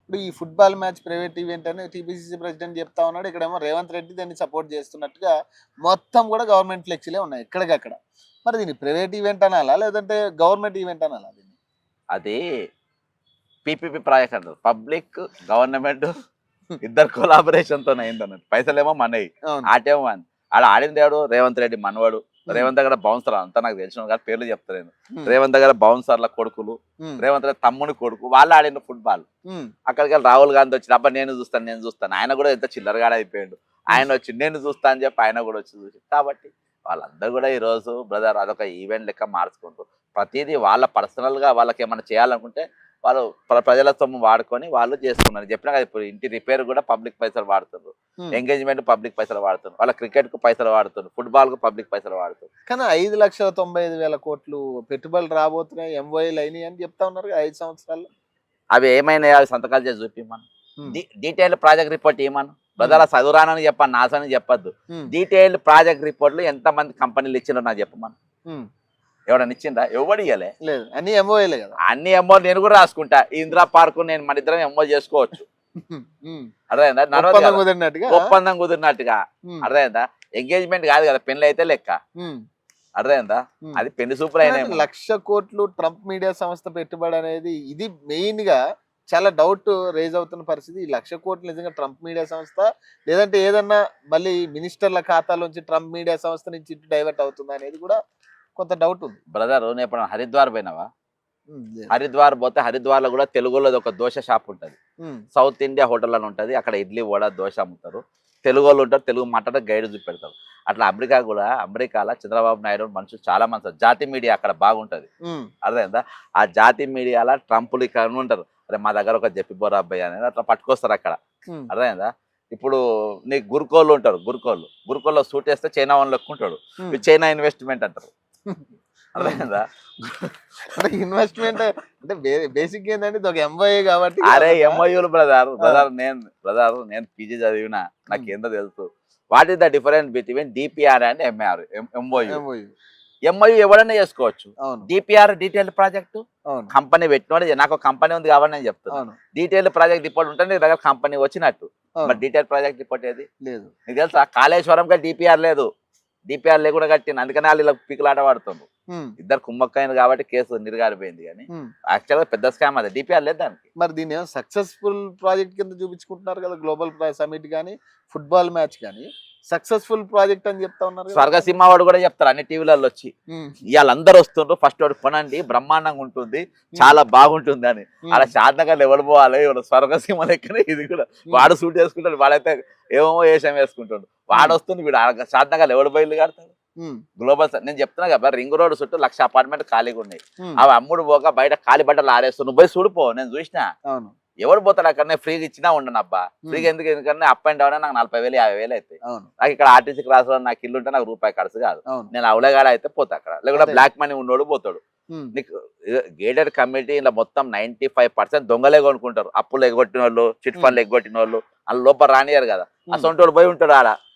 ఇప్పుడు ఈ football match private event అని టీపీసీసీ ప్రెసిడెంట్ చెప్తా ఉన్నాడు. ఇక్కడేమో రేవంత్ రెడ్డి దాన్ని సపోర్ట్ చేస్తున్నట్టుగా మొత్తం కూడా గవర్నమెంట్ ఫ్లెక్సీలే ఉన్నాయి ఎక్కడికక్కడ. మరి దీన్ని ప్రైవేట్ ఈవెంట్ అనాలా లేదంటే గవర్నమెంట్ ఈవెంట్ అనాలా దీన్ని? అది పీపీపీ ప్రాజెక్ట్ అంటారు. పబ్లిక్ గవర్నమెంట్ ఇద్దరు కొలాబరేషన్తో అయింది అన్నట్టు. పైసలేమో మనవి, అవును. ఆటేమో మన ఆడ ఆడింది ఎవడు? రేవంత్ రెడ్డి మనవాడు. రేవంత్ దగ్గర బౌన్సర్ అంతా నాకు తెలిసిన కానీ పేర్లు చెప్తాను. రేవంత్ దగ్గర బౌన్సర్ల కొడుకులు, రేవంత్ రెడ్డి తమ్ముని కొడుకు, వాళ్ళు ఆడిన ఫుట్బాల్. అక్కడికి వెళ్ళి రాహుల్ గాంధీ వచ్చి అబ్బా నేను చూస్తాను. ఆయన కూడా ఎంత చిల్లరగాడ అయిపోయాడు. ఆయన వచ్చి నేను చూస్తా అని చెప్పి ఆయన కూడా వచ్చి చూసి, కాబట్టి వాళ్ళందరూ కూడా ఈ రోజు బ్రదర్ అదొక ఈవెంట్ లెక్క మార్చుకుంటారు. ప్రతిదీ వాళ్ళ పర్సనల్ గా వాళ్ళకి ఏమైనా చేయాలనుకుంటే వాళ్ళు ప్రజల సొమ్ము వాడుకొని వాళ్ళు చేస్తున్నారు. చెప్పినా కదా, ఇప్పుడు ఇంటి రిపేర్ కూడా పబ్లిక్ పైసలు వాడుతున్నారు, ఎంగేజ్మెంట్ పబ్లిక్ పైసలు వాడుతున్నారు, వాళ్ళ క్రికెట్ కు పైసలు వాడుతున్నారు, ఫుట్బాల్ కు పబ్లిక్ పైసలు వాడుతున్నారు. కానీ 5,95,000 కోట్లు పెట్టుబడులు రాబోతున్నాయి, ఎంఓఏలు అయినాయి అని చెప్తా ఉన్నారు 5 సంవత్సరాల్లో. అవి ఏమైనా అవి సంతకాలు చేసి చూపిమను. డీటెయిల్ ప్రాజెక్ట్ రిపోర్ట్ ఇవ్వమను. బ్రదర్ చదువురానని చెప్పాను, నాసని చెప్పొద్దు. డీటెయిల్ ప్రాజెక్ట్ రిపోర్ట్లు ఎంతమంది కంపెనీలు ఇచ్చిండ్రో నాకు చెప్పమను. ఎవడన్నా ఇచ్చిండ్రా? ఎవడు ఇవ్వలే. లేదు, అన్ని ఎంఓఏలే కదా. అన్ని ఎంఓ నేను కూడా రాసుకుంటా. ఇందిరా పార్క్ నేను మన ఇద్దరం ఎంఓ చేసుకోవచ్చు. అర్థమైందా? ఒప్పందం కుదిరినట్టుగా. అర్థమైందా? ఎంగేజ్మెంట్ కాదు కదా, పెళ్లి అయితే లెక్క. అర్థమైందా? అది పెళ్లి సూపర్ అయినా. 1,00,000 కోట్లు ట్రంప్ మీడియా సంస్థ పెట్టుబడి అనేది ఇది మెయిన్ గా చాలా డౌట్ రేజ్ అవుతున్న పరిస్థితి. ఈ 1,00,000 కోట్లు నిజంగా ట్రంప్ మీడియా సంస్థ లేదంటే ఏదన్నా మళ్ళీ మినిస్టర్ల ఖాతాలోంచి ట్రంప్ మీడియా సంస్థ నుంచి డైవర్ట్ అవుతుందా అనేది కూడా కొంత డౌట్ ఉంది. బ్రదర్ నువ్వు ఎప్పుడు హరిద్వార్ పోయినావా? హరిద్వార్ పోతే హరిద్వార్ లో కూడా తెలుగులో ఒక దోశ షాప్ ఉంటది. సౌత్ ఇండియా హోటల్ అని ఉంటది. అక్కడ ఇడ్లీ వడ దోశ అమ్ముతారు. తెలుగు వాళ్ళు ఉంటారు, తెలుగు మాట్లాడే గైడ్ చూపెడతారు. అట్లా అమెరికాలో చంద్రబాబు నాయుడు మనుషులు చాలా మంది జాతి మీడియా అక్కడ బాగుంటది. అర్థమైందా? ఆ జాతి మీడియాలో ట్రంపులు ఇక్కడ ఉంటారు. అరే మా దగ్గర ఒక చెప్పిపోరా అబ్బాయి అనేది అట్లా పట్టుకొస్తారు అక్కడ. అర్థమైందా? ఇప్పుడు నీకు గురుకోళ్ళు ఉంటారు. గురుకోల్లో సూట్ వేస్తే చైనా వాళ్ళు లెక్కుంటాడు. చైనా ఇన్వెస్ట్మెంట్ అంటారు. అర్థమైందా? ఇన్వెస్ట్మెంట్ అంటే బేసిక్ ఏంటంటే ఒక ఎంఓఏ కాబట్టి. అరే ఎంఓయూలు బ్రదర్ నేను పీజీ చదివినా, నాకు ఏందో తెలుసు. What is the difference between DPR and MOU? MOU ఎవడన్నా చేసుకోవచ్చు. డిపిఆర్ డీటెయిల్ ప్రాజెక్టు కంపెనీ పెట్టినోడు. నాకు కంపెనీ ఉంది కాబట్టి నేను చెప్తాను. డీటెయిల్ ప్రాజెక్ట్ రిపోర్ట్ ఉంటే నీ దగ్గర కంపెనీ వచ్చినట్టు. మరి డీటెయిల్ ప్రాజెక్ట్ రిపోర్ట్ ఏది లేదు. నీకు తెలుసా? కాళేశ్వరంగా డిపిఆర్ లేదు. డిపిఆర్ లేకుండా కట్టింది, అందుకనే వాళ్ళు ఇలా పీకులాట పడుతుండ్రు. ఇద్దరు కుమ్మక్కైంది కాబట్టి కేసు నిర్గారిపోయింది. కానీ యాక్చువల్ గా పెద్ద స్కామ్ అది. డిపిఆర్ లేదు దానికి. మరి దీన్ని సక్సెస్ఫుల్ ప్రాజెక్ట్ కింద చూపించుకుంటున్నారు కదా. గ్లోబల్ సమిట్ కానీ ఫుట్బాల్ మ్యాచ్ కానీ సక్సెస్ఫుల్ ప్రాజెక్ట్ అని చెప్తా ఉన్నారు. స్వర్గసీమ వాడు కూడా చెప్తారు అన్ని టీవీలలో వచ్చి. ఇవాళందరూ వస్తుండ్రు, ఫస్ట్ వాడు కొనండి, బ్రహ్మాండంగా ఉంటుంది, చాలా బాగుంటుంది అని. అలా శాంతంగా ఎవరు పోవాలి? ఇవాళ స్వర్గసీమ లెక్కనే ఇది కూడా. వాడు సూట్ చేసుకుంటాడు, వాడైతే ఏమో వేషం వేసుకుంటాడు. వాడు వస్తుంది, వీడు శాంతంగా ఎవరు బయలు కడతాడు. గ్లోబల్ నేను చెప్తున్నా కదా, రింగ్ రోడ్ చుట్టూ 1,00,000 అపార్ట్మెంట్ ఖాళీగా ఉన్నాయి. అవి అమ్ముడు పోక బయట ఖాళీ బట్టలు ఆరేస్తు. నువ్వు పోయి చూడిపో, నేను చూసినా. ఎవరు పోతాడు అక్కడ? ఫ్రీగా ఇచ్చినా ఉండను అబ్బా. ఫ్రీగా ఎందుకంటే అప్ అండ్ డౌన్ నాకు 40,000 50,000 అవుతాయి. నాకు ఇక్కడ ఆర్టీసీ క్లాస్ లో నాకు ఇల్లు ఉంటే నాకు రూపాయి ఖర్చు కాదు. నేను అవలేగాడ అయితే పోతా అక్కడ. లేకుంటే బ్లాక్ మనీ ఉన్నోడు పోతాడు. నీకు గేటెడ్ కమ్యూనిటీ ఇలా మొత్తం 95% దొంగలే కొనుక్కుంటారు. అప్పులు ఎగ్గొట్టిన వాళ్ళు, చిట్ ఫండ్లు ఎగ్గొట్టిన వాళ్ళు, వాళ్ళ లోపల రానియారు కదా. అసొంటోడు పోయి ఉంటాడు ఆడ.